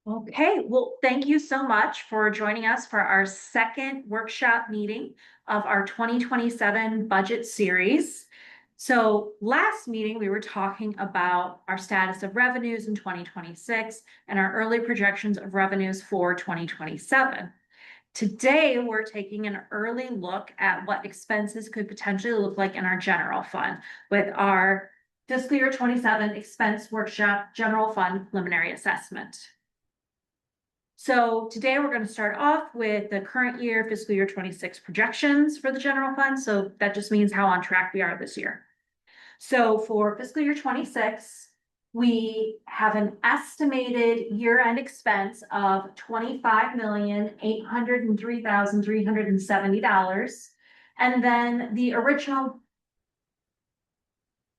Okay, well, thank you so much for joining us for our second workshop meeting of our 2027 budget series. So last meeting, we were talking about our status of revenues in 2026 and our early projections of revenues for 2027. Today, we're taking an early look at what expenses could potentially look like in our general fund with our fiscal year 27 expense workshop general fund preliminary assessment. So today we're going to start off with the current year fiscal year 26 projections for the general fund. So that just means how on track we are this year. So for fiscal year 26, we have an estimated year-end expense of $25,803,370. And then the original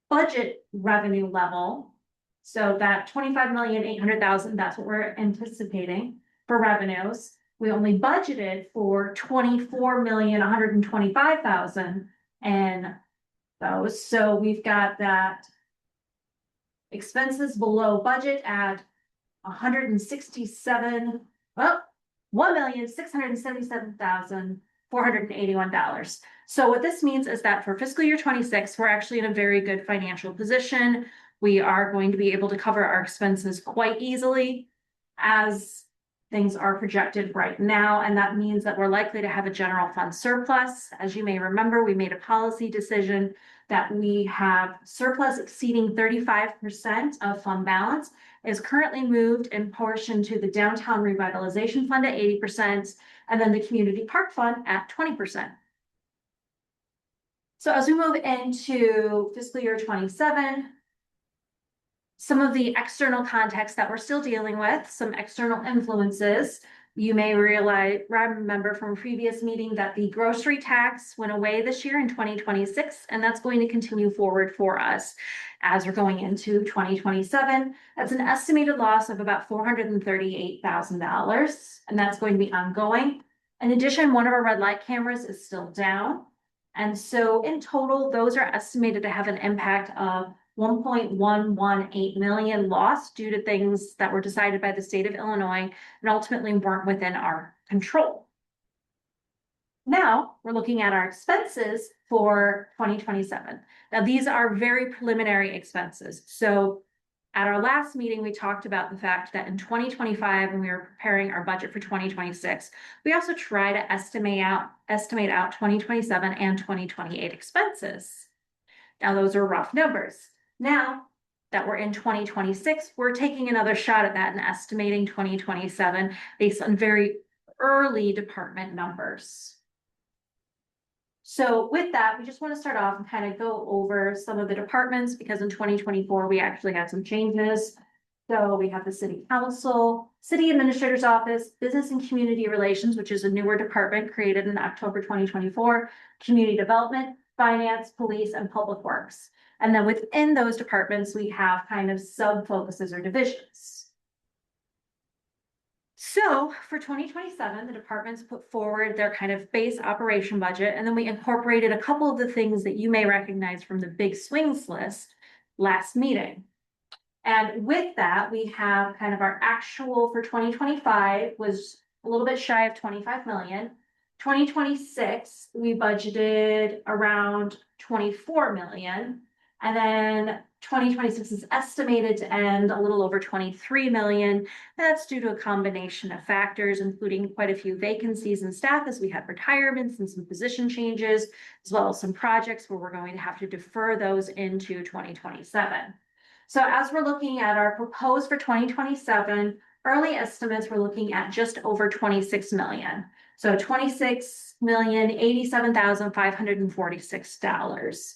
budget revenue level, so that 25,800,000, that's what we're anticipating for revenues. We only budgeted for 24,125,000 and those. So we've got that expenses below budget at 167, well, $1,677,481. So what this means is that for fiscal year 26, we're actually in a very good financial position. We are going to be able to cover our expenses quite easily as things are projected right now. And that means that we're likely to have a general fund surplus. As you may remember, we made a policy decision that we have surplus exceeding 35% of fund balance is currently moved in portion to the downtown revitalization fund at 80%, and then the community park fund at 20%. So as we move into fiscal year 27, some of the external context that we're still dealing with, some external influences. You may remember from a previous meeting that the grocery tax went away this year in 2026, and that's going to continue forward for us as we're going into 2027. That's an estimated loss of about $438,000, and that's going to be ongoing. In addition, one of our red light cameras is still down. And so in total, those are estimated to have an impact of 1.118 million loss due to things that were decided by the state of Illinois and ultimately weren't within our control. Now we're looking at our expenses for 2027. Now these are very preliminary expenses. So at our last meeting, we talked about the fact that in 2025, when we were preparing our budget for 2026, we also try to estimate out 2027 and 2028 expenses. Now those are rough numbers. Now that we're in 2026, we're taking another shot at that and estimating 2027 based on very early department numbers. So with that, we just want to start off and kind of go over some of the departments because in 2024, we actually had some changes. So we have the city council, city administrator's office, business and community relations, which is a newer department created in October 2024, community development, finance, police, and public works. And then within those departments, we have kind of sub-focuses or divisions. So for 2027, the departments put forward their kind of base operation budget, and then we incorporated a couple of the things that you may recognize from the big swings list last meeting. And with that, we have kind of our actual for 2025 was a little bit shy of 25 million. 2026, we budgeted around 24 million. And then 2026 is estimated to end a little over 23 million. That's due to a combination of factors, including quite a few vacancies in staff as we had retirements and some position changes, as well as some projects where we're going to have to defer those into 2027. So as we're looking at our proposed for 2027, early estimates, we're looking at just over 26 million. So $26,087,546.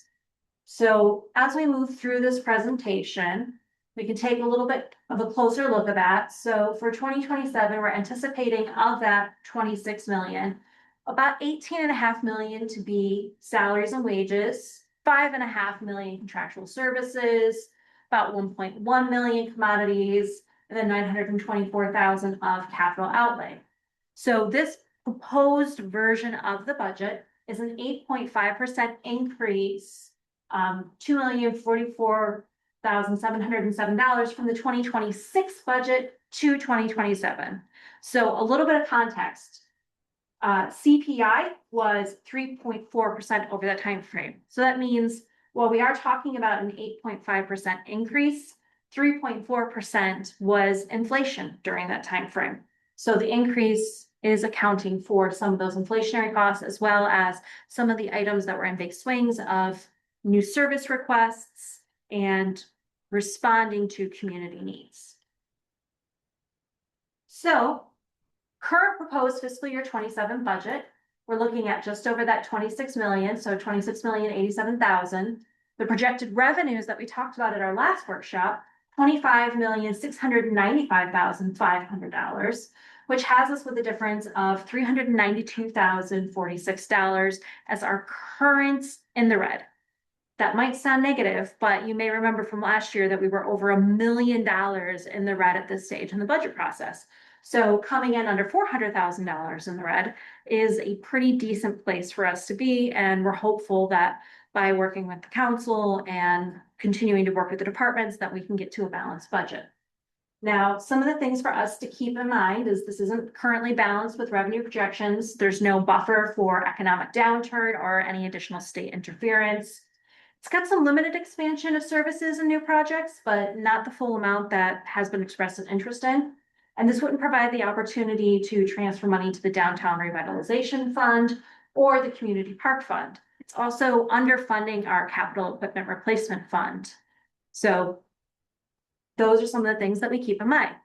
So as we move through this presentation, we can take a little bit of a closer look at that. So for 2027, we're anticipating of that 26 million, about 18.5 million to be salaries and wages, 5.5 million contractual services, about 1.1 million commodities, and then 924,000 of capital outlay. So this proposed version of the budget is an 8.5% increase, 2,044,000 $1,707 from the 2026 budget to 2027. So a little bit of context. CPI was 3.4% over that time frame. So that means while we are talking about an 8.5% increase, 3.4% was inflation during that time frame. So the increase is accounting for some of those inflationary costs, as well as some of the items that were in big swings of new service requests and responding to community needs. So current proposed fiscal year 27 budget, we're looking at just over that 26 million, so 26,087,000. The projected revenues that we talked about at our last workshop, $25,695,500, which has us with a difference of $392,046 as our current in the red. That might sound negative, but you may remember from last year that we were over $1 million in the red at this stage in the budget process. So coming in under $400,000 in the red is a pretty decent place for us to be. And we're hopeful that by working with the council and continuing to work with the departments that we can get to a balanced budget. Now, some of the things for us to keep in mind is this isn't currently balanced with revenue projections. There's no buffer for economic downturn or any additional state interference. It's got some limited expansion of services and new projects, but not the full amount that has been expressed as interest in. And this wouldn't provide the opportunity to transfer money to the Downtown Revitalization Fund or the Community Park Fund. It's also underfunding our Capital Equipment Replacement Fund. So those are some of the things that we keep in mind.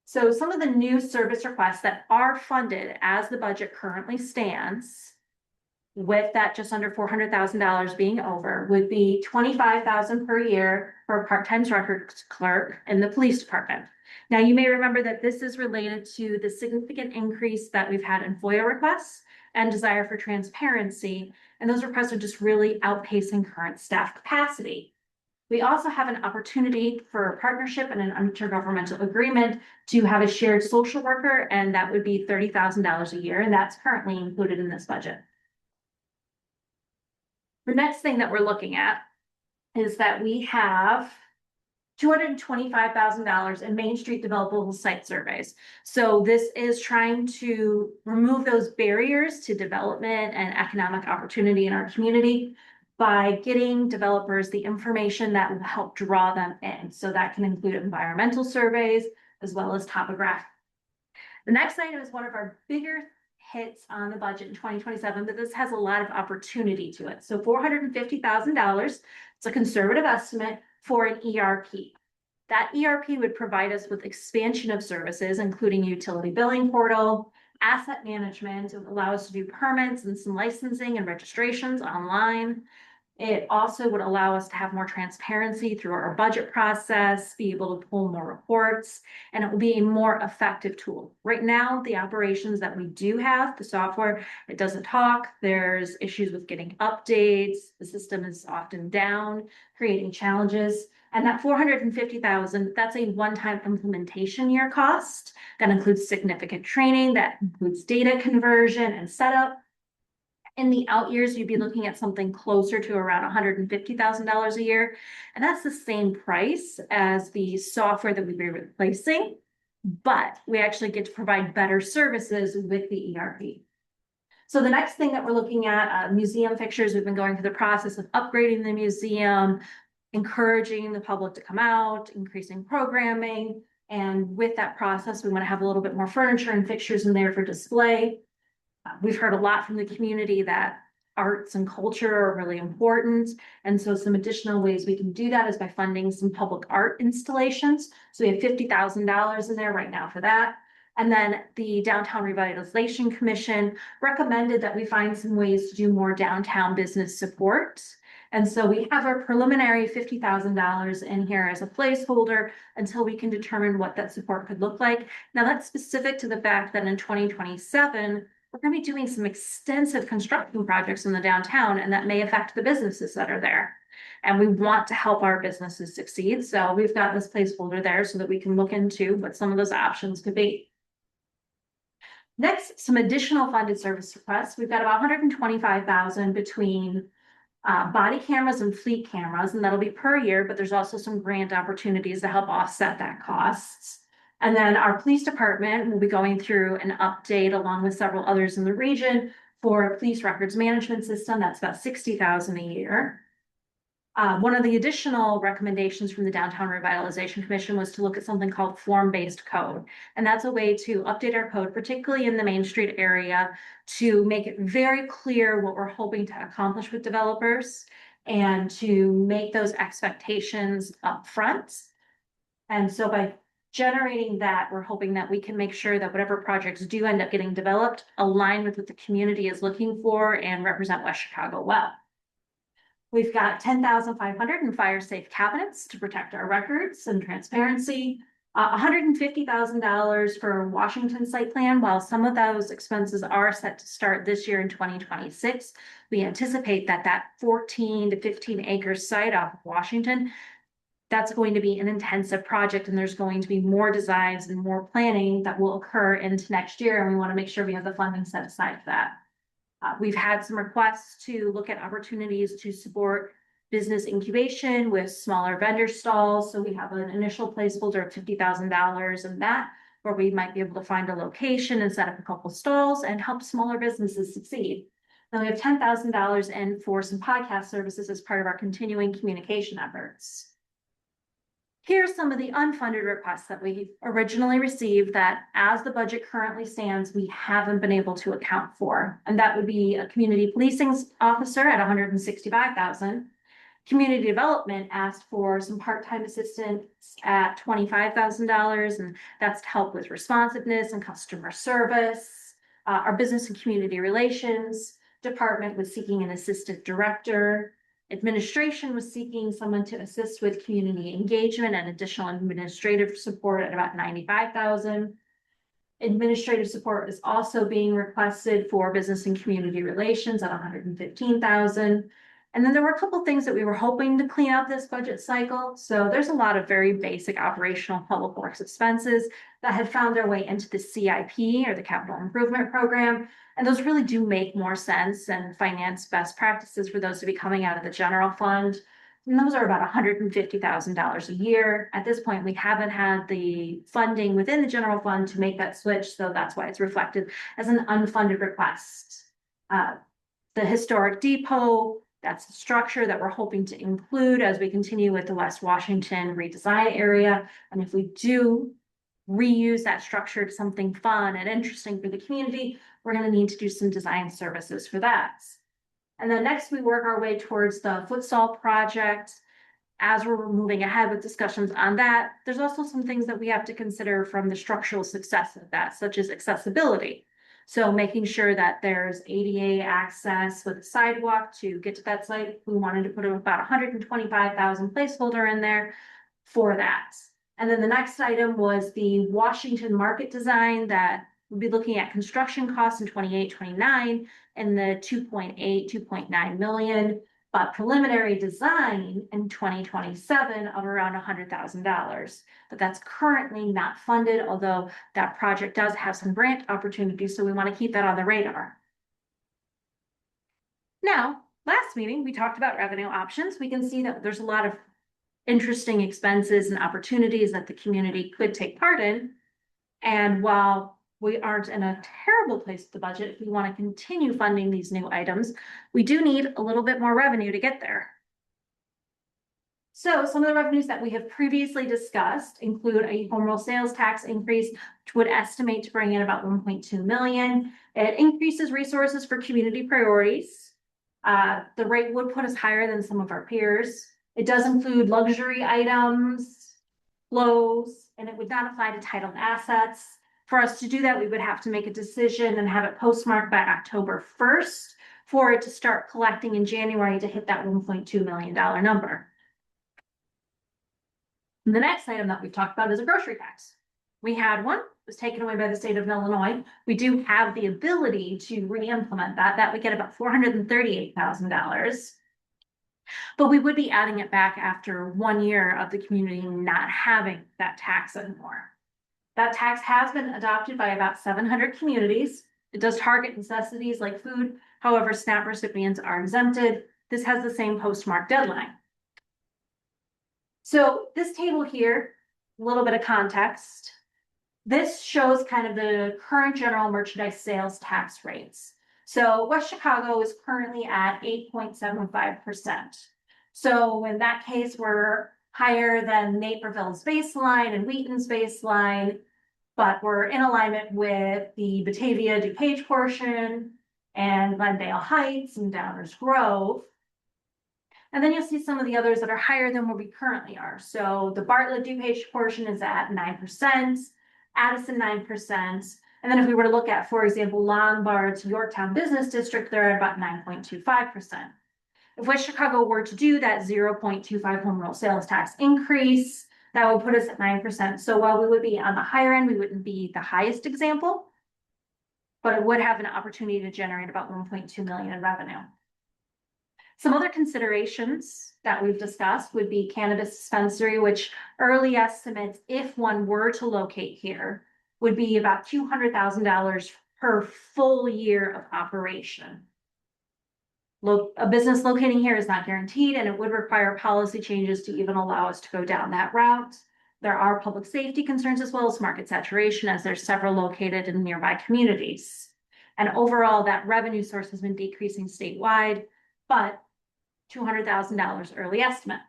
So some of the new service requests that are funded as the budget currently stands, with that just under $400,000 being over, would be $25,000 per year for a part-time records clerk in the police department. Now, you may remember that this is related to the significant increase that we've had in FOIA requests and desire for transparency, and those requests are just really outpacing current staff capacity. We also have an opportunity for a partnership and an intergovernmental agreement to have a shared social worker, and that would be $30,000 a year, and that's currently included in this budget. The next thing that we're looking at is that we have $225,000 in Main Street developable site surveys. So this is trying to remove those barriers to development and economic opportunity in our community by getting developers the information that will help draw them in. So that can include environmental surveys as well as topographic. The next item is one of our bigger hits on the budget in 2027, but this has a lot of opportunity to it. So $450,000, it's a conservative estimate for an ERP. That ERP would provide us with expansion of services, including utility billing portal, asset management. It would allow us to do permits and some licensing and registrations online. It also would allow us to have more transparency through our budget process, be able to pull more reports, and it will be a more effective tool. Right now, the operations that we do have, the software, it doesn't talk. There's issues with getting updates. The system is often down, creating challenges. And that $450,000, that's a one-time implementation year cost. That includes significant training, that includes data conversion and setup. In the out years, you'd be looking at something closer to around $150,000 a year. And that's the same price as the software that we'd be replacing, but we actually get to provide better services with the ERP. So the next thing that we're looking at, museum fixtures, we've been going through the process of upgrading the museum, encouraging the public to come out, increasing programming. And with that process, we want to have a little bit more furniture and fixtures in there for display. We've heard a lot from the community that arts and culture are really important. And so some additional ways we can do that is by funding some public art installations. So we have $50,000 in there right now for that. And then the Downtown Revitalization Commission recommended that we find some ways to do more downtown business support. And so we have our preliminary $50,000 in here as a placeholder until we can determine what that support could look like. Now that's specific to the fact that in 2027, we're going to be doing some extensive construction projects in the downtown, and that may affect the businesses that are there. And we want to help our businesses succeed. So we've got this placeholder there so that we can look into what some of those options could be. Next, some additional funded service requests. We've got about $125,000 between body cameras and fleet cameras, and that'll be per year, but there's also some grant opportunities to help offset that costs. And then our police department will be going through an update along with several others in the region for a police records management system. That's about $60,000 a year. One of the additional recommendations from the Downtown Revitalization Commission was to look at something called form-based code. And that's a way to update our code, particularly in the Main Street area, to make it very clear what we're hoping to accomplish with developers and to make those expectations upfront. And so by generating that, we're hoping that we can make sure that whatever projects do end up getting developed align with what the community is looking for and represent West Chicago well. We've got 10,500 in fire safe cabinets to protect our records and transparency. $150,000 for Washington site plan. While some of those expenses are set to start this year in 2026, we anticipate that 14 to 15 acre site off of Washington, that's going to be an intensive project, and there's going to be more designs and more planning that will occur into next year, and we want to make sure we have the funding set aside for that. We've had some requests to look at opportunities to support business incubation with smaller vendor stalls. So we have an initial placeholder of $50,000 in that, where we might be able to find a location and set up a couple stalls and help smaller businesses succeed. Then we have $10,000 in for some podcast services as part of our continuing communication efforts. Here's some of the unfunded requests that we originally received that, as the budget currently stands, we haven't been able to account for. And that would be a community policing officer at $165,000. Community development asked for some part-time assistants at $25,000, and that's to help with responsiveness and customer service. Our business and community relations department was seeking an assistant director. Administration was seeking someone to assist with community engagement and additional administrative support at about $95,000. Administrative support is also being requested for business and community relations at $115,000. And then there were a couple things that we were hoping to clean up this budget cycle. So there's a lot of very basic operational public works expenses that had found their way into the CIP, or the Capital Improvement Program. And those really do make more sense and finance best practices for those to be coming out of the general fund. And those are about $150,000 a year. At this point, we haven't had the funding within the general fund to make that switch. So that's why it's reflected as an unfunded request. The historic depot, that's the structure that we're hoping to include as we continue with the West Washington redesign area. And if we do reuse that structure to something fun and interesting for the community, we're going to need to do some design services for that. And then next we work our way towards the futsal project. As we're moving ahead with discussions on that, there's also some things that we have to consider from the structural success of that, such as accessibility. So making sure that there's ADA access with a sidewalk to get to that site. We wanted to put about 125,000 placeholder in there for that. And then the next item was the Washington market design that we'll be looking at construction costs in 28-29 in the 2.9 million, but preliminary design in 2027 of around $100,000. But that's currently not funded, although that project does have some grant opportunities, so we want to keep that on the radar. Now, last meeting, we talked about revenue options. We can see that there's a lot of interesting expenses and opportunities that the community could take part in. And while we aren't in a terrible place with the budget, if we want to continue funding these new items, we do need a little bit more revenue to get there. So some of the revenues that we have previously discussed include a home rule sales tax increase, which would estimate to bring in about 1.2 million. It increases resources for community priorities. The rate would put us higher than some of our peers. It does include luxury items, flows, and it would not apply to titled assets. For us to do that, we would have to make a decision and have it postmarked by October 1st for it to start collecting in January to hit that $1.2 million number. And the next item that we've talked about is a grocery tax. We had one, it was taken away by the state of Illinois. We do have the ability to re-implement that. That would get about $438,000. But we would be adding it back after 1 year of the community not having that tax anymore. That tax has been adopted by about 700 communities. It does target necessities like food. However, SNAP recipients are exempted. this has the same postmark deadline. So this table here, a little bit of context. This shows kind of the current general merchandise sales tax rates. So West Chicago is currently at 8.75%. So in that case, we're higher than Naperville's baseline and Wheaton's baseline, but we're in alignment with the Batavia DuPage portion and Glendale Heights and Downers Grove. And then you'll see some of the others that are higher than where we currently are. So the Bartlett DuPage portion is at 9%, Addison 9%. And then if we were to look at, for example, Lombard's Yorktown Business District, they're at about 9.25%. If West Chicago were to do that 0.25 home rule sales tax increase, that would put us at 9%. So while we would be on the higher end, we wouldn't be the highest example, but it would have an opportunity to generate about 1.2 million in revenue. Some other considerations that we've discussed would be cannabis dispensary, which early estimates, if one were to locate here, would be about $200,000 per full year of operation. A business locating here is not guaranteed, and it would require policy changes to even allow us to go down that route. There are public safety concerns as well as market saturation, as there's several located in nearby communities. And overall, that revenue source has been decreasing statewide, but $200,000 early estimate.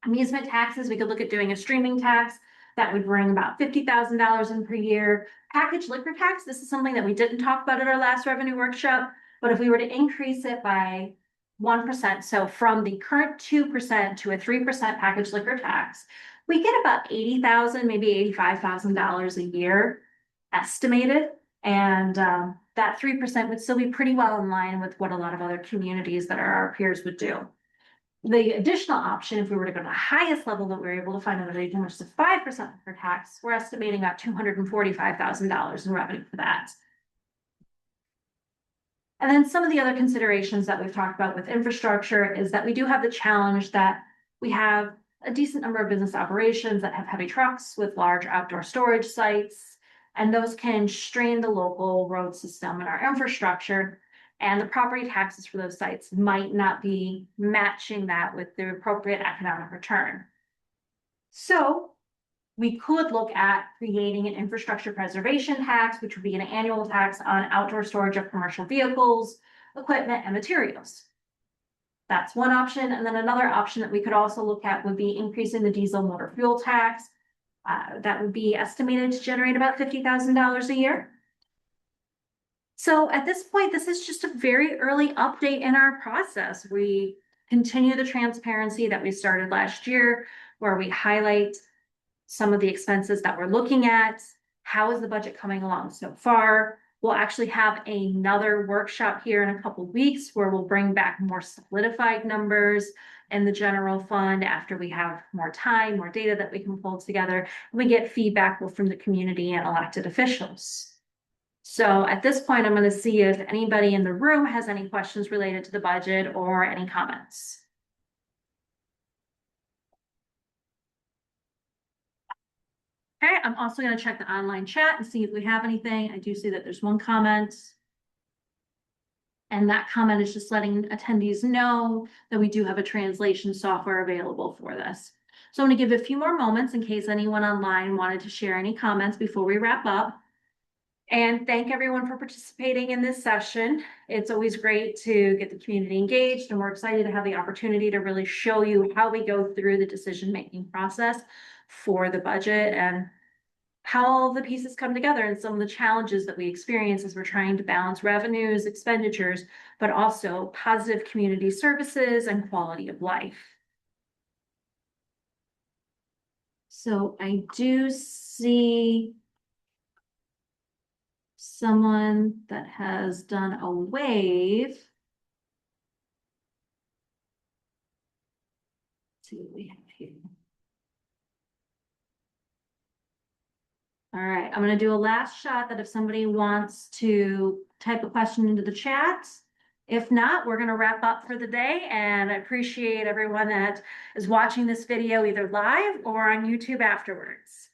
Amusement taxes, we could look at doing a streaming tax that would bring about $50,000 in per year. Packaged liquor tax, this is something that we didn't talk about at our last revenue workshop, but if we were to increase it by 1%, so from the current 2% to a 3% packaged liquor tax, we get about $80,000, maybe $85,000 a year estimated. And that 3% would still be pretty well in line with what a lot of other communities that are our peers would do. The additional option, if we were to go to the highest level that we were able to find in the region, which is 5% liquor tax, we're estimating about $245,000 in revenue for that. And then some of the other considerations that we've talked about with infrastructure is that we do have the challenge that we have a decent number of business operations that have heavy trucks with large outdoor storage sites, and those can strain the local road system and our infrastructure. And the property taxes for those sites might not be matching that with the appropriate economic return. So we could look at creating an infrastructure preservation tax, which would be an annual tax on outdoor storage of commercial vehicles, equipment, and materials. That's one option. And then another option that we could also look at would be increasing the diesel motor fuel tax. That would be estimated to generate about $50,000 a year. So at this point, this is just a very early update in our process. We continue the transparency that we started last year, where we highlight some of the expenses that we're looking at. How is the budget coming along so far? We'll actually have another workshop here in a couple of weeks where we'll bring back more solidified numbers in the general fund after we have more time, more data that we can pull together. We get feedback both from the community and elected officials. So at this point, I'm going to see if anybody in the room has any questions related to the budget or any comments. Okay, I'm also going to check the online chat and see if we have anything. I do see that there's one comment. And that comment is just letting attendees know that we do have a translation software available for this. So I'm going to give a few more moments in case anyone online wanted to share any comments before we wrap up. And thank everyone for participating in this session. It's always great to get the community engaged, and we're excited to have the opportunity to really show you how we go through the decision-making process for the budget and how all the pieces come together and some of the challenges that we experience as we're trying to balance revenues, expenditures, but also positive community services and quality of life. So I do see someone that has done a wave. Let's see what we have here. All right, I'm going to do a last shot that if somebody wants to type a question into the chat. If not, we're going to wrap up for the day, and I appreciate everyone that is watching this video either live or on YouTube afterwards.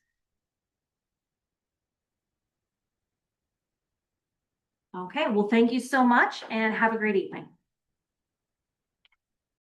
Okay, well, thank you so much and have a great evening.